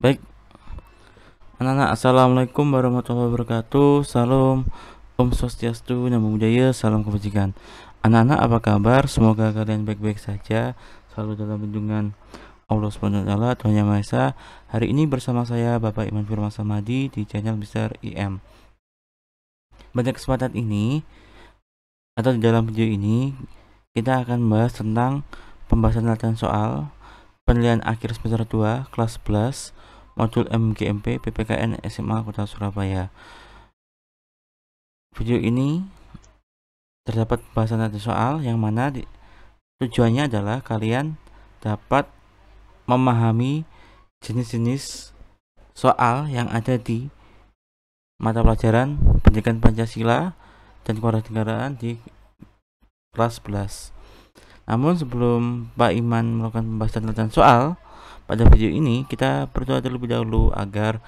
Baik, anak-anak, assalamualaikum warahmatullahi wabarakatuh. Salam, Om Swastiastu, Namo Buddhaya, salam kebajikan. Anak-anak, apa kabar? Semoga kalian baik-baik saja, selalu dalam lindungan Allah Subhanahu wa taala, Tuhan Yang Maha Esa. Hari ini bersama saya Bapak Iman Firman Samadi di channel Mister IM. Pada kesempatan ini atau di dalam video ini kita akan membahas tentang pembahasan latihan soal penilaian akhir semester 2 kelas 11 modul MGMP PPKN SMA Kota Surabaya. Video ini terdapat pembahasan latihan soal yang mana tujuannya adalah kalian dapat memahami jenis-jenis soal yang ada di mata pelajaran pendidikan Pancasila dan kewarganegaraan di kelas 11. Namun sebelum Pak Iman melakukan pembahasan latihan soal pada video ini, kita berdoa terlebih dahulu agar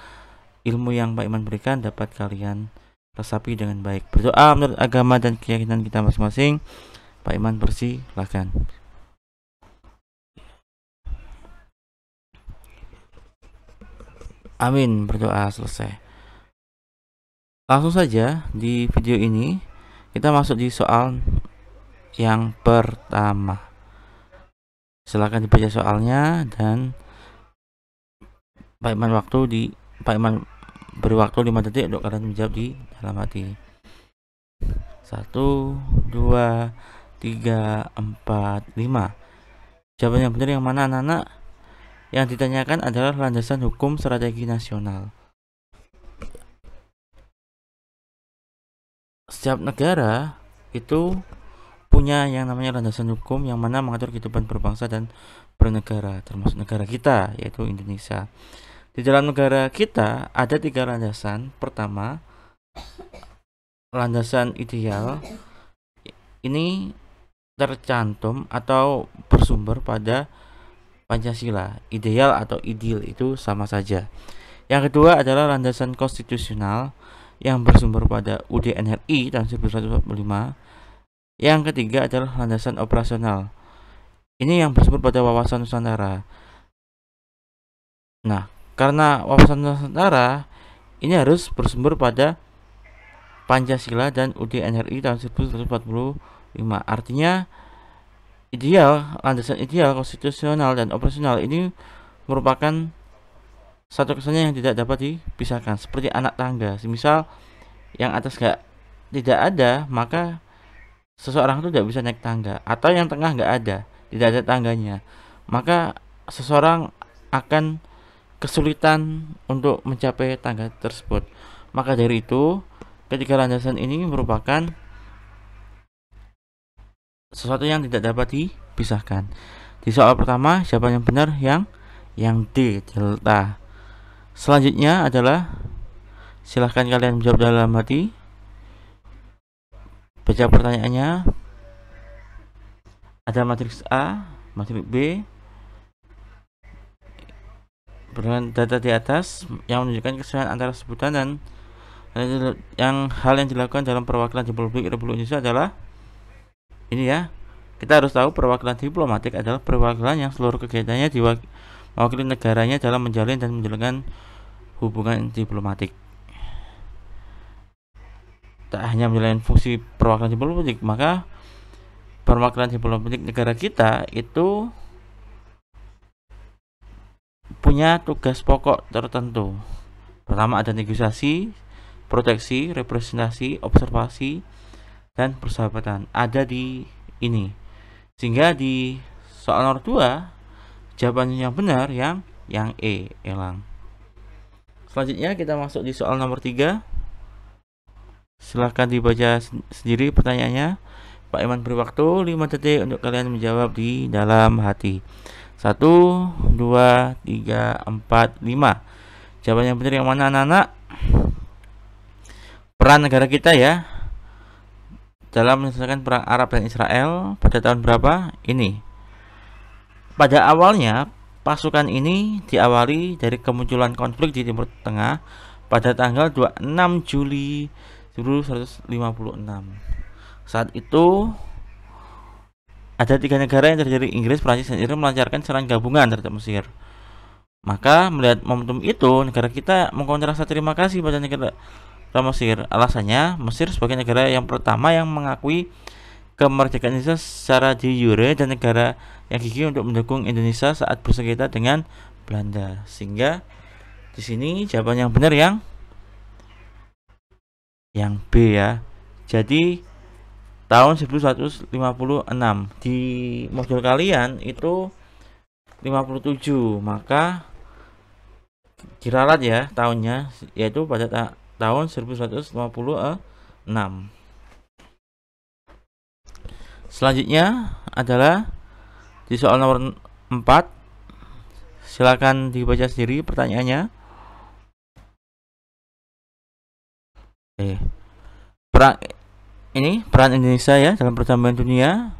ilmu yang Pak Iman berikan dapat kalian resapi dengan baik. Berdoa menurut agama dan keyakinan kita masing-masing. Pak Iman persilahkan. Amin, berdoa selesai. Langsung saja di video ini kita masuk di soal yang pertama. Silakan dibaca soalnya dan Pak Iman beri waktu 5 detik untuk kalian menjawab di dalam hati. 1, 2, 3, 4, 5. Jawaban yang benar yang mana, anak-anak? Yang ditanyakan adalah landasan hukum strategi nasional. Setiap negara itu punya yang namanya landasan hukum yang mana mengatur kehidupan berbangsa dan bernegara, termasuk negara kita yaitu Indonesia. Di dalam negara kita ada 3 landasan. Pertama, landasan ideal. Ini tercantum atau bersumber pada Pancasila. Ideal atau ideal itu sama saja. Yang kedua adalah landasan konstitusional yang bersumber pada UUD NRI tahun 1945. Yang ketiga adalah landasan operasional. Ini yang bersumber pada wawasan Nusantara. Nah, karena wawasan Nusantara ini harus bersumber pada Pancasila dan UUD NRI tahun 1945. Artinya landasan ideal, konstitusional dan operasional ini merupakan satu kesatuan yang tidak dapat dipisahkan, seperti anak tangga. Misal yang atas tidak ada, maka seseorang itu tidak bisa naik tangga, atau yang tengah nggak ada, tidak ada tangganya, maka seseorang akan kesulitan untuk mencapai tangga tersebut. Maka dari itu, ketiga landasan ini merupakan sesuatu yang tidak dapat dipisahkan. Di soal pertama, jawaban yang benar yang D, delta. Selanjutnya adalah silahkan kalian menjawab dalam hati. Baca pertanyaannya. Ada matriks A, matriks B, berdasarkan data di atas yang menunjukkan kesesuaian antara sebutan dan hal yang dilakukan dalam perwakilan diplomatik Republik Indonesia adalah ini ya. Kita harus tahu perwakilan diplomatik adalah perwakilan yang seluruh kegiatannya mewakili negaranya dalam menjalin dan menjalankan hubungan diplomatik. Tak hanya menjalani fungsi perwakilan diplomatik, maka perwakilan diplomatik negara kita itu punya tugas pokok tertentu. Pertama ada negosiasi, proteksi, representasi, observasi, dan persahabatan. Ada di ini. Sehingga di soal nomor 2 jawabannya yang benar yang E, elang. Selanjutnya kita masuk di soal nomor 3. Silahkan dibaca sendiri pertanyaannya. Pak Iman beri waktu 5 detik untuk kalian menjawab di dalam hati. 1, 2, 3, 4, 5. Jawaban yang benar yang mana, anak-anak? Peran negara kita ya dalam menyelesaikan perang Arab dan Israel pada tahun berapa? Ini. Pada awalnya pasukan ini diawali dari kemunculan konflik di Timur Tengah pada tanggal 26 Juli 1956. Saat itu ada 3 negara yang terdiri Inggris, Prancis, dan Iran melancarkan serangan gabungan terhadap Mesir. Maka melihat momentum itu, negara kita mengungkapkan rasa terima kasih pada negara Mesir. Alasannya, Mesir sebagai negara yang pertama yang mengakui kemerdekaan Indonesia secara de jure dan negara yang gigih untuk mendukung Indonesia saat bersengketa dengan Belanda. Sehingga di sini jawaban yang benar yang B ya. Jadi tahun 1156 di modul kalian itu 57, maka diralat ya tahunnya, yaitu pada tahun 1156. Selanjutnya adalah di soal nomor 4. Silakan dibaca sendiri pertanyaannya. Peran Indonesia ya dalam perdamaian dunia.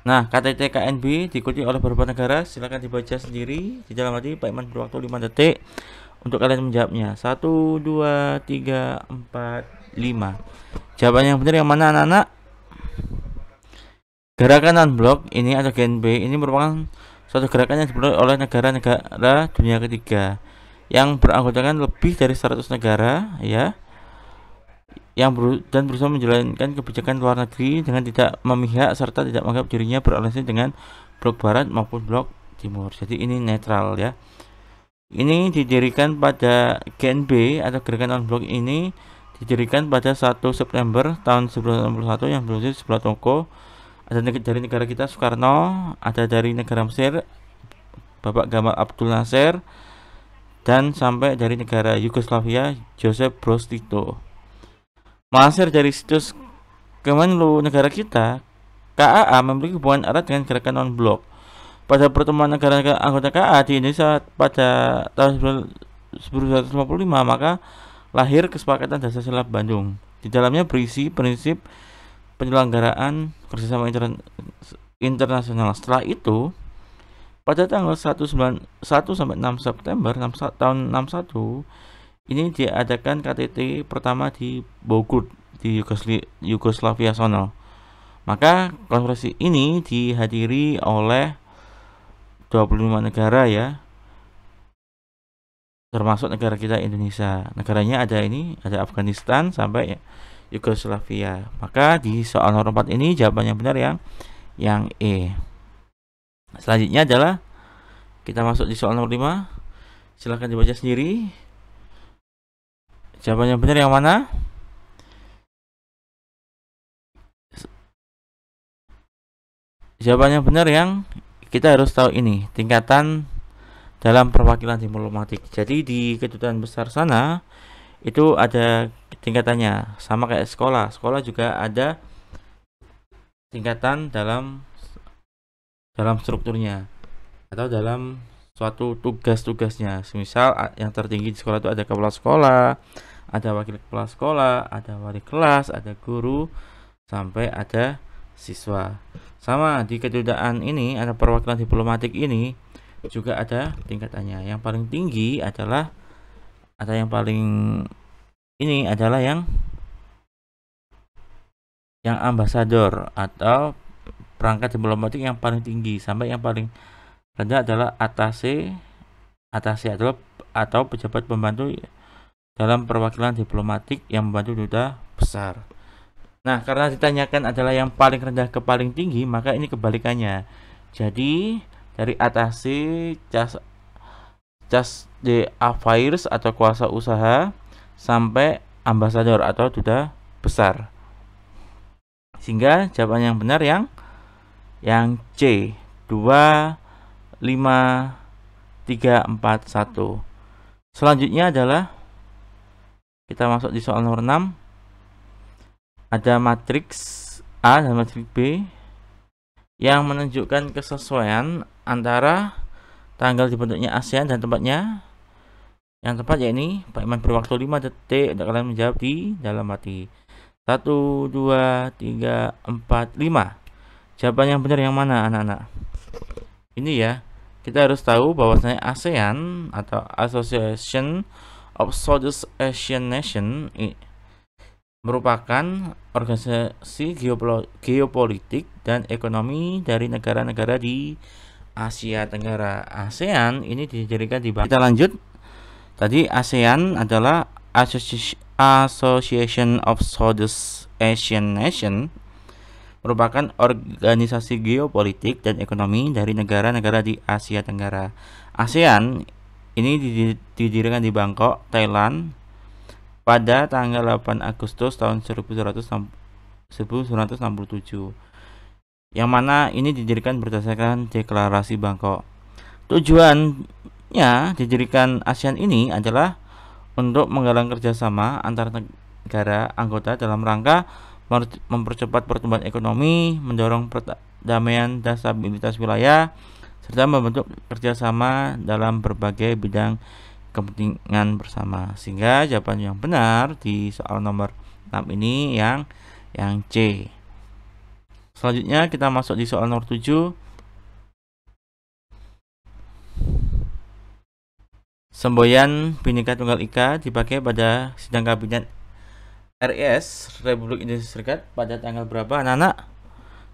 Nah, KTT KNB diikuti oleh beberapa negara. Silakan dibaca sendiri di dalam hati. Pak Iman berwaktu 5 detik untuk kalian menjawabnya. 1, 2, 3, 4, 5. Jawaban yang benar yang mana, anak-anak? Gerakan non-blok ini atau GNB ini merupakan suatu gerakan yang dibuat oleh negara-negara dunia ketiga yang beranggotakan lebih dari 100 negara ya, yang berusaha menjalankan kebijakan luar negeri dengan tidak memihak serta tidak menganggap dirinya beraliansi dengan blok barat maupun blok timur. Jadi ini netral ya. Ini didirikan pada GNB atau gerakan non-blok ini didirikan pada 1 September tahun 1961 yang berusia sebelah toko. Ada dari negara kita Soekarno, ada dari negara Mesir Bapak Gamal Abdul Nasser, dan sampai dari negara Yugoslavia Joseph Broz Tito. Melansir dari situs Kemenlu negara kita, KAA memiliki hubungan erat dengan gerakan non-blok. Pada pertemuan negara-negara anggota KAA di Indonesia pada tahun 1955, maka lahir Kesepakatan Dasar Silap Bandung. Di dalamnya berisi prinsip penyelenggaraan kerjasama internasional. Setelah itu, pada tanggal 1 sampai 6 September tahun 61 ini diadakan KTT pertama di Bogor di Yugoslavia sono. Maka konferensi ini dihadiri oleh 25 negara ya, termasuk negara kita Indonesia. Negaranya ada Afghanistan sampai Yugoslavia. Maka di soal nomor 4 ini jawaban yang benar yang E. Selanjutnya adalah kita masuk di soal nomor 5. Silahkan dibaca sendiri. Jawaban yang benar yang mana? Jawaban yang benar yang kita harus tahu ini, tingkatan dalam perwakilan diplomatik. Jadi di kedutaan besar sana itu ada tingkatannya, sama kayak sekolah. Sekolah juga ada tingkatan dalam strukturnya atau dalam suatu tugas-tugasnya. Misal yang tertinggi di sekolah itu ada kepala sekolah, ada wakil kepala sekolah, ada wali kelas, ada guru, sampai ada siswa. Sama di kedutaan ini, ada perwakilan diplomatik ini juga ada tingkatannya. Yang paling tinggi adalah yang ambasador atau perangkat diplomatik yang paling tinggi, sampai yang paling rendah adalah atase adalah atau pejabat pembantu dalam perwakilan diplomatik yang membantu duta besar. Nah, karena ditanyakan adalah yang paling rendah ke paling tinggi, maka ini kebalikannya. Jadi dari atase cas de affaires atau kuasa usaha sampai ambasador atau duta besar. Sehingga jawaban yang benar yang C, 2, 5, 3, 4, 1. Selanjutnya adalah kita masuk di soal nomor 6. Ada matriks A dan matriks B yang menunjukkan kesesuaian antara tanggal dibentuknya ASEAN dan tempatnya. Yang tepat yakni Pak Iman berwaktu 5 detik untuk kalian menjawab di dalam hati. 1, 2, 3, 4, 5. Jawaban yang benar yang mana, anak-anak? Ini ya, kita harus tahu bahwasanya ASEAN atau Association of Southeast Asian Nations merupakan organisasi geopolitik dan ekonomi dari negara-negara di Asia Tenggara. ASEAN ini didirikan di Bangkok. Kita lanjut. Tadi ASEAN adalah Association of Southeast Asian Nation, merupakan organisasi geopolitik dan ekonomi dari negara-negara di Asia Tenggara. ASEAN ini didirikan di Bangkok, Thailand pada tanggal 8 Agustus tahun 1967. Yang mana ini didirikan berdasarkan deklarasi Bangkok. Tujuannya didirikan ASEAN ini adalah untuk menggalang kerjasama antar negara anggota dalam rangka mempercepat pertumbuhan ekonomi, mendorong perdamaian dan stabilitas wilayah, serta membentuk kerjasama dalam berbagai bidang kepentingan bersama. Sehingga jawaban yang benar di soal nomor 6 ini yang C. Selanjutnya kita masuk di soal nomor 7. Semboyan Bhinneka Tunggal Ika dipakai pada sidang kabinet RIS Republik Indonesia Serikat pada tanggal berapa, anak-anak?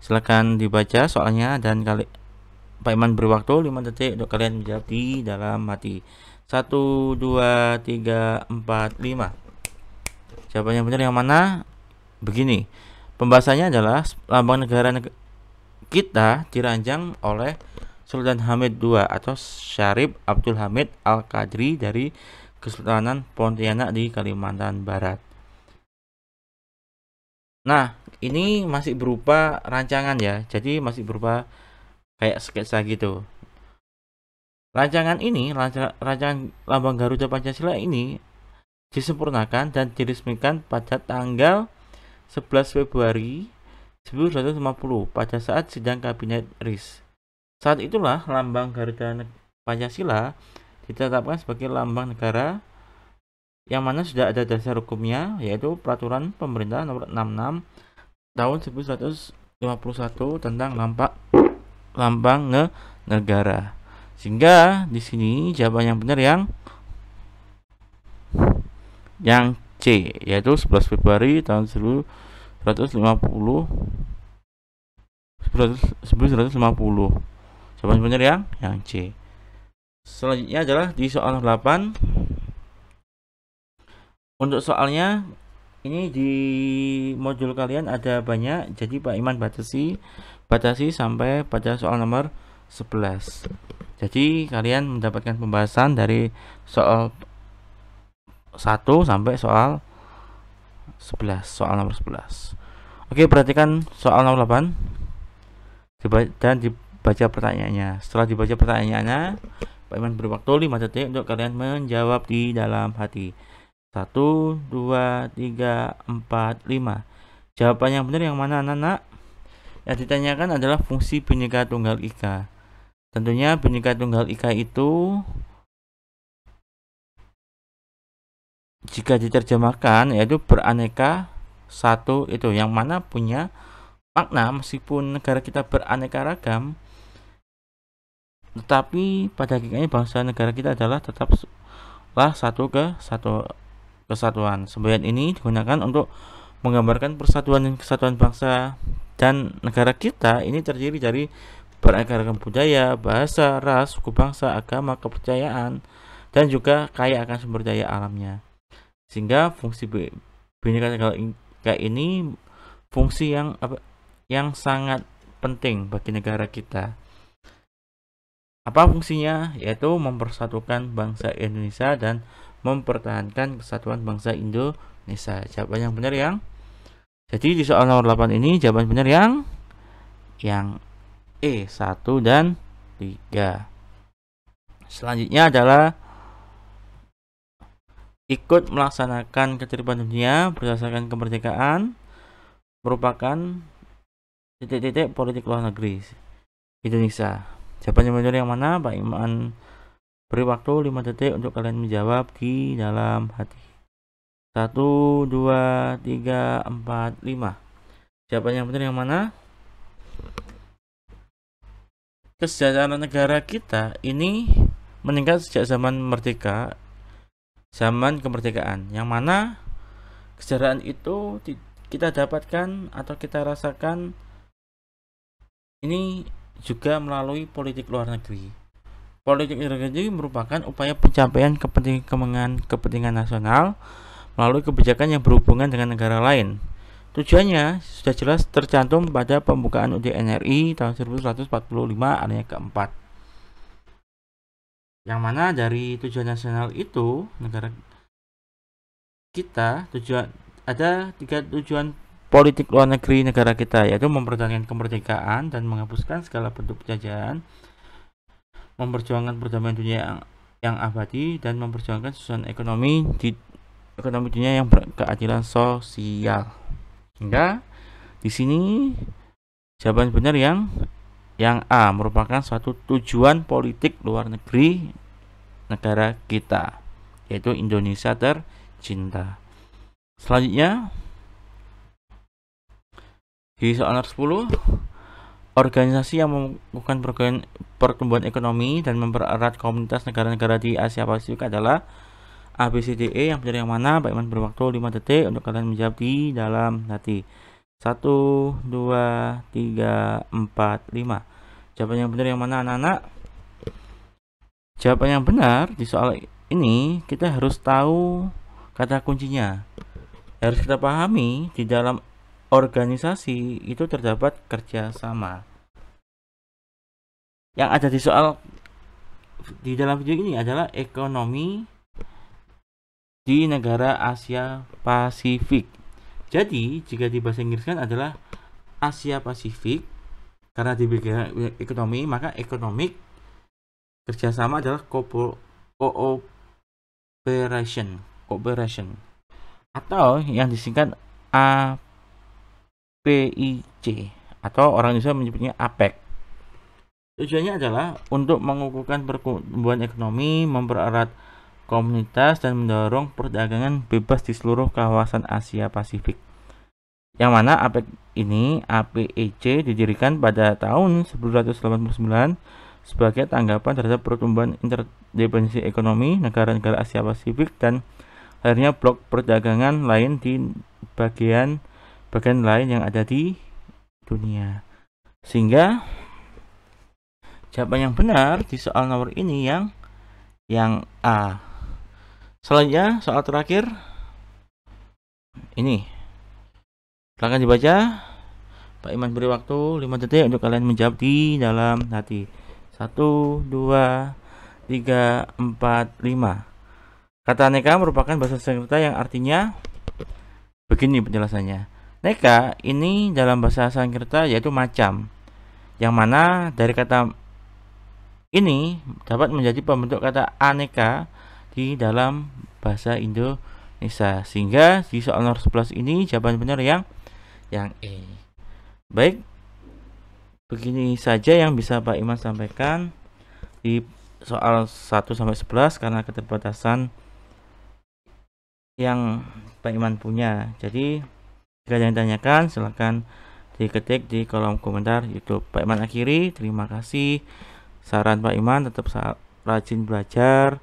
Silakan dibaca soalnya dan Pak Iman beri waktu 5 detik untuk kalian menjawab di dalam hati. 1, 2, 3, 4, 5. Jawabannya benar yang mana? Begini. Pembahasannya adalah lambang negara kita dirancang oleh Sultan Hamid II atau Syarif Abdul Hamid Al-Qadri dari Kesultanan Pontianak di Kalimantan Barat. Nah, ini masih berupa rancangan ya. Jadi masih berupa kayak sketsa gitu. Rancangan ini, rancangan lambang Garuda Pancasila ini disempurnakan dan diresmikan pada tanggal 11 Februari 1950 pada saat sidang kabinet RIS. Saat itulah lambang Garuda Pancasila ditetapkan sebagai lambang negara yang mana sudah ada dasar hukumnya, yaitu Peraturan Pemerintah Nomor 66 tahun 1951 tentang lambang negara. Sehingga di sini jawaban yang benar yang C, yaitu 11 Februari tahun 1950. Jawaban benar yang C. Selanjutnya adalah di soal 8. Untuk soalnya ini di modul kalian ada banyak, jadi Pak Iman batasi sampai pada soal nomor 11. Jadi kalian mendapatkan pembahasan dari soal 1 sampai soal 11, soal nomor 11. Oke, perhatikan soal nomor 8 dan dibaca pertanyaannya. Setelah dibaca pertanyaannya, Pak Iman beri waktu 5 detik untuk kalian menjawab di dalam hati. 1, 2, 3, 4, 5. Jawaban yang benar yang mana, anak-anak? Yang ditanyakan adalah fungsi Bhinneka Tunggal Ika. Tentunya Bhinneka Tunggal Ika itu jika diterjemahkan yaitu beraneka satu, itu yang mana punya makna meskipun negara kita beraneka ragam, tetapi pada hakikatnya bangsa negara kita adalah tetaplah kesatuan. Semboyan ini digunakan untuk menggambarkan persatuan dan kesatuan bangsa dan negara kita ini terdiri dari beraneka ragam budaya, bahasa, ras, suku bangsa, agama, kepercayaan, dan juga kaya akan sumber daya alamnya. Sehingga fungsi Bhinneka Tunggal Ika ini fungsi yang sangat penting bagi negara kita. Apa fungsinya? Yaitu mempersatukan bangsa Indonesia dan mempertahankan kesatuan bangsa Indonesia. Jawaban yang benar jadi di soal nomor 8 ini jawaban benar yang E, 1 dan 3. Selanjutnya adalah ikut melaksanakan ketertiban dunia berdasarkan kemerdekaan merupakan titik-titik politik luar negeri Indonesia. Jawaban yang benar yang mana? Pak Iman beri waktu 5 detik untuk kalian menjawab di dalam hati. 1, 2, 3, 4, 5. Jawaban yang benar yang mana? Kesejahteraan negara kita ini meningkat sejak zaman merdeka, zaman kemerdekaan, yang mana kesejahteraan itu kita dapatkan atau kita rasakan ini juga melalui politik luar negeri. Politik luar negeri merupakan upaya pencapaian kepentingan nasional melalui kebijakan yang berhubungan dengan negara lain. Tujuannya sudah jelas tercantum pada pembukaan UUD NRI tahun 1945 alinea keempat. Yang mana dari tujuan nasional itu negara kita ada 3 tujuan politik luar negeri negara kita, yaitu mempertahankan kemerdekaan dan menghapuskan segala bentuk penjajahan, memperjuangkan perdamaian dunia yang abadi, dan memperjuangkan susunan ekonomi dunia yang berkeadilan sosial. Hingga di sini jawaban benar yang A merupakan suatu tujuan politik luar negeri negara kita, yaitu Indonesia tercinta. Selanjutnya di soal nomor 10, organisasi yang melakukan pertumbuhan ekonomi dan mempererat komunitas negara-negara di Asia Pasifik adalah ABCDE. Yang benar yang mana? Pak Iman berwaktu 5 detik untuk kalian menjawab di dalam hati. 1, 2, 3, 4, 5. Jawaban yang benar yang mana, anak-anak? Jawaban yang benar di soal ini kita harus tahu kata kuncinya. Harus kita pahami di dalam organisasi itu terdapat kerjasama. Yang ada di soal di dalam video ini adalah ekonomi di negara Asia Pasifik. Jadi jika di bahasa Inggris kan adalah Asia Pasifik, karena di bagian ekonomi maka economic, kerjasama adalah cooperation atau yang disingkat APIC atau orang Indonesia menyebutnya APEC. Tujuannya adalah untuk mengukuhkan pertumbuhan ekonomi, mempererat komunitas, dan mendorong perdagangan bebas di seluruh kawasan Asia Pasifik. Yang mana APIC didirikan pada tahun 1989 sebagai tanggapan terhadap pertumbuhan interdependensi ekonomi negara-negara Asia Pasifik dan akhirnya blok perdagangan lain di bagian lain yang ada di dunia. Sehingga jawaban yang benar di soal nomor ini yang A. Selanjutnya soal terakhir ini, silakan dibaca. Pak Iman beri waktu 5 detik untuk kalian menjawab di dalam hati. 1, 2, 3, 4, 5. Kata neka merupakan bahasa Sanskerta yang artinya begini penjelasannya. Neka ini dalam bahasa Sanskerta yaitu macam, yang mana dari kata ini dapat menjadi pembentuk kata aneka di dalam bahasa Indonesia. Sehingga di soal nomor 11 ini jawaban benar yang E. Baik, begini saja yang bisa Pak Iman sampaikan di soal 1-11 karena keterbatasan yang Pak Iman punya. Jadi jika ada yang ditanyakan silahkan diketik di kolom komentar YouTube. Pak Iman akhiri, terima kasih. Saran Pak Iman tetap rajin belajar,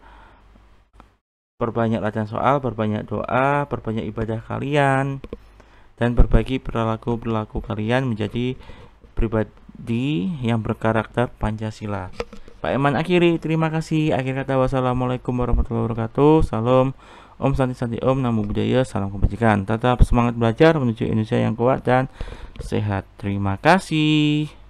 perbanyak latihan soal, perbanyak doa, perbanyak ibadah kalian, dan perbaiki perilaku kalian menjadi pribadi yang berkarakter Pancasila. Pak Iman akhiri, terima kasih. Akhir kata, wassalamualaikum warahmatullahi wabarakatuh. Salam, Om Santi Om, Namo Buddhaya, salam kebajikan. Tetap semangat belajar menuju Indonesia yang kuat dan sehat. Terima kasih.